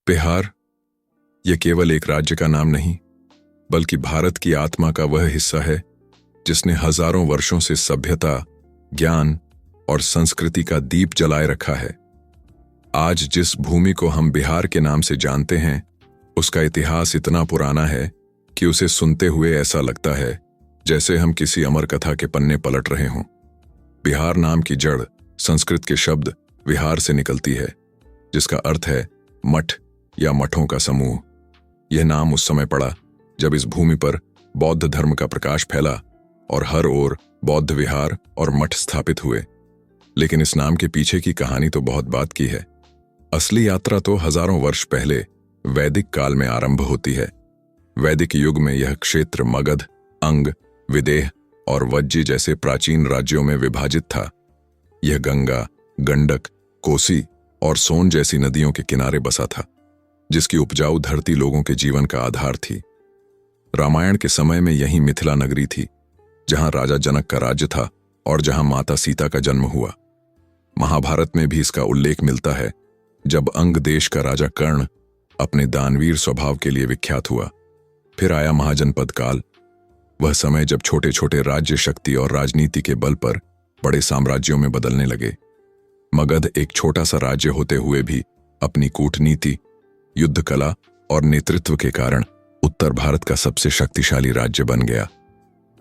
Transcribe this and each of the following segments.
बिहार यह केवल एक राज्य का नाम नहीं, बल्कि भारत की आत्मा का वह हिस्सा है जिसने हजारों वर्षों से सभ्यता, ज्ञान और संस्कृति का दीप जलाए रखा है। आज जिस भूमि को हम बिहार के नाम से जानते हैं, उसका इतिहास इतना पुराना है कि उसे सुनते हुए ऐसा लगता है जैसे हम किसी अमर कथा के पन्ने पलट रहे हों। बिहार नाम की जड़ संस्कृत के शब्द विहार से निकलती है, जिसका अर्थ है मठ या मठों का समूह। यह नाम उस समय पड़ा जब इस भूमि पर बौद्ध धर्म का प्रकाश फैला और हर ओर बौद्ध विहार और मठ स्थापित हुए। लेकिन इस नाम के पीछे की कहानी तो बहुत बात की है। असली यात्रा तो हजारों वर्ष पहले वैदिक काल में आरंभ होती है। वैदिक युग में यह क्षेत्र मगध, अंग, विदेह और वज्जी जैसे प्राचीन राज्यों में विभाजित था। यह गंगा, गंडक, कोसी और सोन जैसी नदियों के किनारे बसा था, जिसकी उपजाऊ धरती लोगों के जीवन का आधार थी। रामायण के समय में यही मिथिला नगरी थी, जहां राजा जनक का राज्य था और जहां माता सीता का जन्म हुआ। महाभारत में भी इसका उल्लेख मिलता है, जब अंग देश का राजा कर्ण अपने दानवीर स्वभाव के लिए विख्यात हुआ। फिर आया महाजनपद काल, वह समय जब छोटे छोटे राज्य शक्ति और राजनीति के बल पर बड़े साम्राज्यों में बदलने लगे। मगध एक छोटा सा राज्य होते हुए भी अपनी कूटनीति, युद्ध कला और नेतृत्व के कारण उत्तर भारत का सबसे शक्तिशाली राज्य बन गया।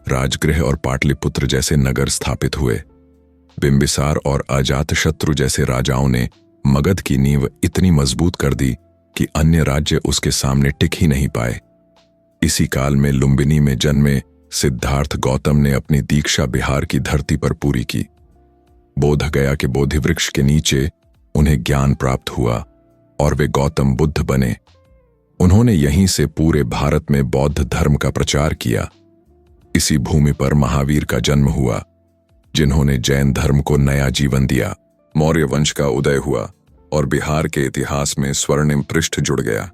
राजगृह और पाटलिपुत्र जैसे नगर स्थापित हुए। बिंबिसार और अजातशत्रु जैसे राजाओं ने मगध की नींव इतनी मजबूत कर दी कि अन्य राज्य उसके सामने टिक ही नहीं पाए। इसी काल में लुम्बिनी में जन्मे सिद्धार्थ गौतम ने अपनी दीक्षा बिहार की धरती पर पूरी की। बोध गया के बोधि वृक्ष के नीचे उन्हें ज्ञान प्राप्त हुआ और वे गौतम बुद्ध बने। उन्होंने यहीं से पूरे भारत में बौद्ध धर्म का प्रचार किया। इसी भूमि पर महावीर का जन्म हुआ, जिन्होंने जैन धर्म को नया जीवन दिया। मौर्य वंश का उदय हुआ और बिहार के इतिहास में स्वर्णिम पृष्ठ जुड़ गया।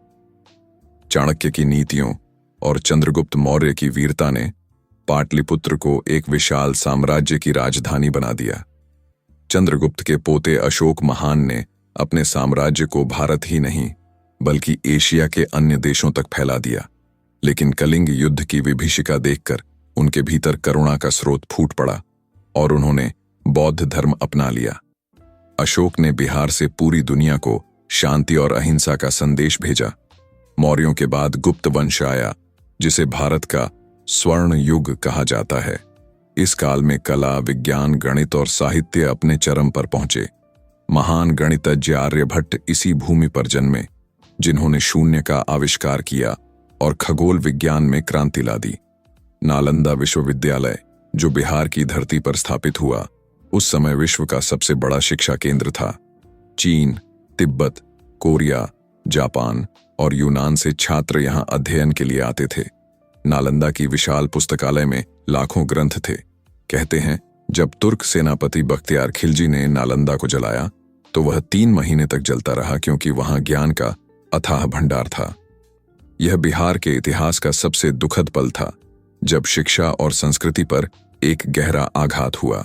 चाणक्य की नीतियों और चंद्रगुप्त मौर्य की वीरता ने पाटलिपुत्र को एक विशाल साम्राज्य की राजधानी बना दिया। चंद्रगुप्त के पोते अशोक महान ने अपने साम्राज्य को भारत ही नहीं बल्कि एशिया के अन्य देशों तक फैला दिया। लेकिन कलिंग युद्ध की विभीषिका देखकर उनके भीतर करुणा का स्रोत फूट पड़ा और उन्होंने बौद्ध धर्म अपना लिया। अशोक ने बिहार से पूरी दुनिया को शांति और अहिंसा का संदेश भेजा। मौर्यों के बाद गुप्त वंश आया, जिसे भारत का स्वर्ण युग कहा जाता है। इस काल में कला, विज्ञान, गणित और साहित्य अपने चरम पर पहुंचे। महान गणितज्ञ आर्यभट्ट इसी भूमि पर जन्मे, जिन्होंने शून्य का आविष्कार किया और खगोल विज्ञान में क्रांति ला दी। नालंदा विश्वविद्यालय, जो बिहार की धरती पर स्थापित हुआ, उस समय विश्व का सबसे बड़ा शिक्षा केंद्र था। चीन, तिब्बत, कोरिया, जापान और यूनान से छात्र यहां अध्ययन के लिए आते थे। नालंदा की विशाल पुस्तकालय में लाखों ग्रंथ थे। कहते हैं, जब तुर्क सेनापति बख्तियार खिलजी ने नालंदा को जलाया तो वह 3 महीने तक जलता रहा, क्योंकि वहां ज्ञान का अथाह भंडार था। यह बिहार के इतिहास का सबसे दुखद पल था, जब शिक्षा और संस्कृति पर एक गहरा आघात हुआ।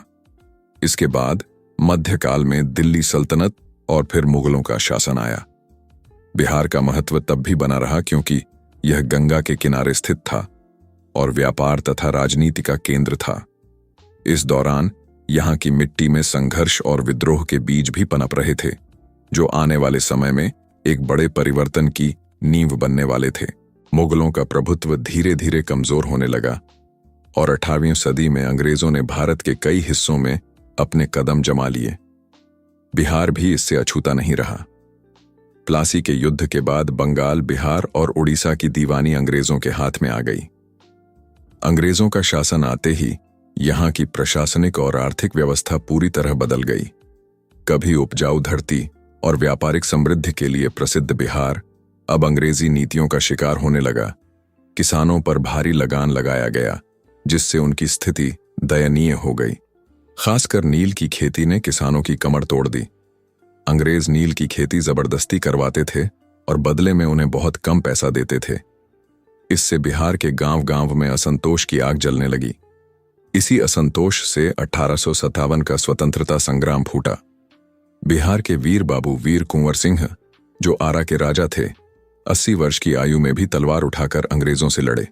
इसके बाद मध्यकाल में दिल्ली सल्तनत और फिर मुगलों का शासन आया। बिहार का महत्व तब भी बना रहा क्योंकि यह गंगा के किनारे स्थित था और व्यापार तथा राजनीति का केंद्र था। इस दौरान यहाँ की मिट्टी में संघर्ष और विद्रोह के बीज भी पनप रहे थे, जो आने वाले समय में एक बड़े परिवर्तन की नींव बनने वाले थे। मुगलों का प्रभुत्व धीरे धीरे कमजोर होने लगा और 18वीं सदी में अंग्रेजों ने भारत के कई हिस्सों में अपने कदम जमा लिए। बिहार भी इससे अछूता नहीं रहा। प्लासी के युद्ध के बाद बंगाल, बिहार और उड़ीसा की दीवानी अंग्रेजों के हाथ में आ गई। अंग्रेजों का शासन आते ही यहाँ की प्रशासनिक और आर्थिक व्यवस्था पूरी तरह बदल गई। कभी उपजाऊ धरती और व्यापारिक समृद्धि के लिए प्रसिद्ध बिहार अब अंग्रेजी नीतियों का शिकार होने लगा। किसानों पर भारी लगान लगाया गया, जिससे उनकी स्थिति दयनीय हो गई। खासकर नील की खेती ने किसानों की कमर तोड़ दी। अंग्रेज नील की खेती जबरदस्ती करवाते थे और बदले में उन्हें बहुत कम पैसा देते थे। इससे बिहार के गांव-गांव में असंतोष की आग जलने लगी। इसी असंतोष से 1857 का स्वतंत्रता संग्राम फूटा। बिहार के वीर बाबू वीर कुंवर सिंह, जो आरा के राजा थे, 80 वर्ष की आयु में भी तलवार उठाकर अंग्रेजों से लड़े।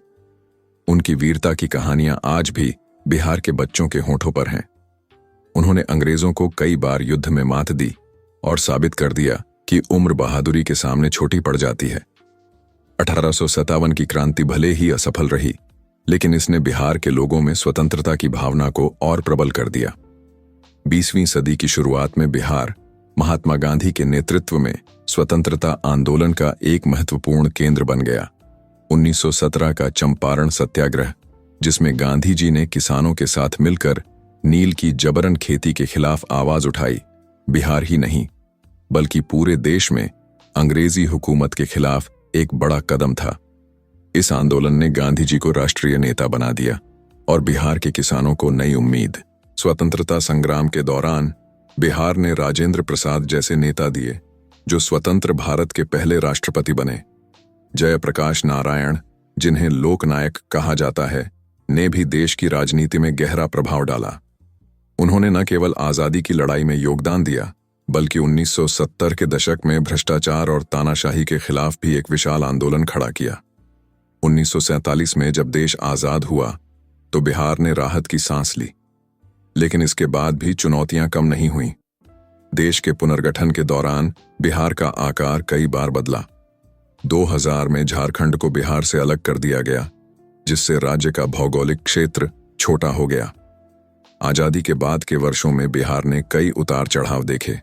उनकी वीरता की कहानियां आज भी बिहार के बच्चों के होठों पर हैं। उन्होंने अंग्रेजों को कई बार युद्ध में मात दी और साबित कर दिया कि उम्र बहादुरी के सामने छोटी पड़ जाती है। 1857 की क्रांति भले ही असफल रही, लेकिन इसने बिहार के लोगों में स्वतंत्रता की भावना को और प्रबल कर दिया। 20वीं सदी की शुरुआत में बिहार महात्मा गांधी के नेतृत्व में स्वतंत्रता आंदोलन का एक महत्वपूर्ण केंद्र बन गया। 1917 का चंपारण सत्याग्रह, जिसमें गांधी जी ने किसानों के साथ मिलकर नील की जबरन खेती के खिलाफ आवाज उठाई, बिहार ही नहीं बल्कि पूरे देश में अंग्रेजी हुकूमत के खिलाफ एक बड़ा कदम था। इस आंदोलन ने गांधी जी को राष्ट्रीय नेता बना दिया और बिहार के किसानों को नई उम्मीद। स्वतंत्रता संग्राम के दौरान बिहार ने राजेंद्र प्रसाद जैसे नेता दिए, जो स्वतंत्र भारत के पहले राष्ट्रपति बने। जयप्रकाश नारायण, जिन्हें लोकनायक कहा जाता है, ने भी देश की राजनीति में गहरा प्रभाव डाला। उन्होंने न केवल आजादी की लड़ाई में योगदान दिया, बल्कि 1970 के दशक में भ्रष्टाचार और तानाशाही के खिलाफ भी एक विशाल आंदोलन खड़ा किया। 1947 में जब देश आजाद हुआ तो बिहार ने राहत की सांस ली, लेकिन इसके बाद भी चुनौतियां कम नहीं हुईं। देश के पुनर्गठन के दौरान बिहार का आकार कई बार बदला। 2000 में झारखंड को बिहार से अलग कर दिया गया, जिससे राज्य का भौगोलिक क्षेत्र छोटा हो गया। आजादी के बाद के वर्षों में बिहार ने कई उतार चढ़ाव देखे।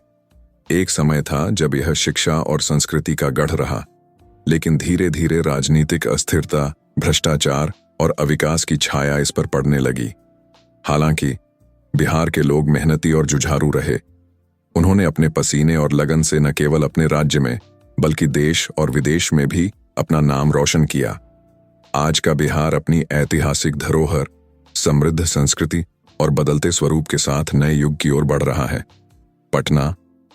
एक समय था जब यह शिक्षा और संस्कृति का गढ़ रहा, लेकिन धीरे धीरे राजनीतिक अस्थिरता, भ्रष्टाचार और अविकास की छाया इस पर पड़ने लगी। हालांकि बिहार के लोग मेहनती और जुझारू रहे। उन्होंने अपने पसीने और लगन से न केवल अपने राज्य में बल्कि देश और विदेश में भी अपना नाम रोशन किया। आज का बिहार अपनी ऐतिहासिक धरोहर, समृद्ध संस्कृति और बदलते स्वरूप के साथ नए युग की ओर बढ़ रहा है। पटना,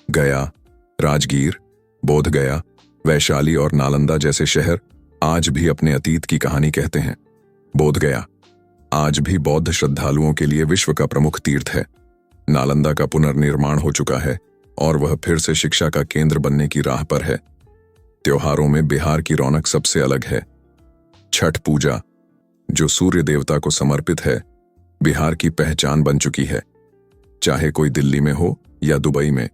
गया, राजगीर, बोधगया, वैशाली और नालंदा जैसे शहर आज भी अपने अतीत की कहानी कहते हैं। बोधगया आज भी बौद्ध श्रद्धालुओं के लिए विश्व का प्रमुख तीर्थ है। नालंदा का पुनर्निर्माण हो चुका है और वह फिर से शिक्षा का केंद्र बनने की राह पर है। त्योहारों में बिहार की रौनक सबसे अलग है। छठ पूजा, जो सूर्य देवता को समर्पित है, बिहार की पहचान बन चुकी है। चाहे कोई दिल्ली में हो या दुबई में,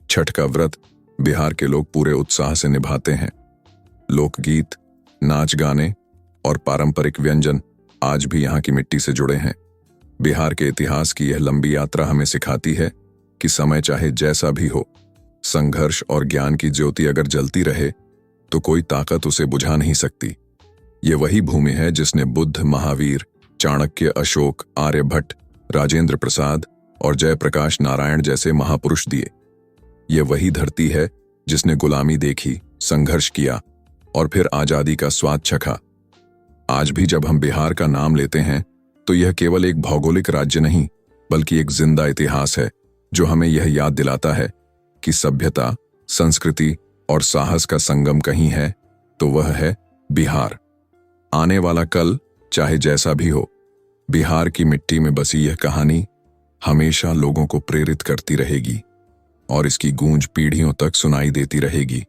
छठ का व्रत बिहार के लोग पूरे उत्साह से निभाते हैं। लोकगीत, नाच गाने और पारंपरिक व्यंजन आज भी यहाँ की मिट्टी से जुड़े हैं। बिहार के इतिहास की यह लंबी यात्रा हमें सिखाती है कि समय चाहे जैसा भी हो, संघर्ष और ज्ञान की ज्योति अगर जलती रहे तो कोई ताकत उसे बुझा नहीं सकती। ये वही भूमि है जिसने बुद्ध, महावीर, चाणक्य, अशोक, आर्यभट्ट, राजेंद्र प्रसाद और जयप्रकाश नारायण जैसे महापुरुष दिए। ये वही धरती है जिसने गुलामी देखी, संघर्ष किया और फिर आजादी का स्वाद चखा। आज भी जब हम बिहार का नाम लेते हैं तो यह केवल एक भौगोलिक राज्य नहीं, बल्कि एक जिंदा इतिहास है जो हमें यह याद दिलाता है कि सभ्यता, संस्कृति और साहस का संगम कहीं है तो वह है बिहार। आने वाला कल चाहे जैसा भी हो, बिहार की मिट्टी में बसी यह कहानी हमेशा लोगों को प्रेरित करती रहेगी और इसकी गूंज पीढ़ियों तक सुनाई देती रहेगी।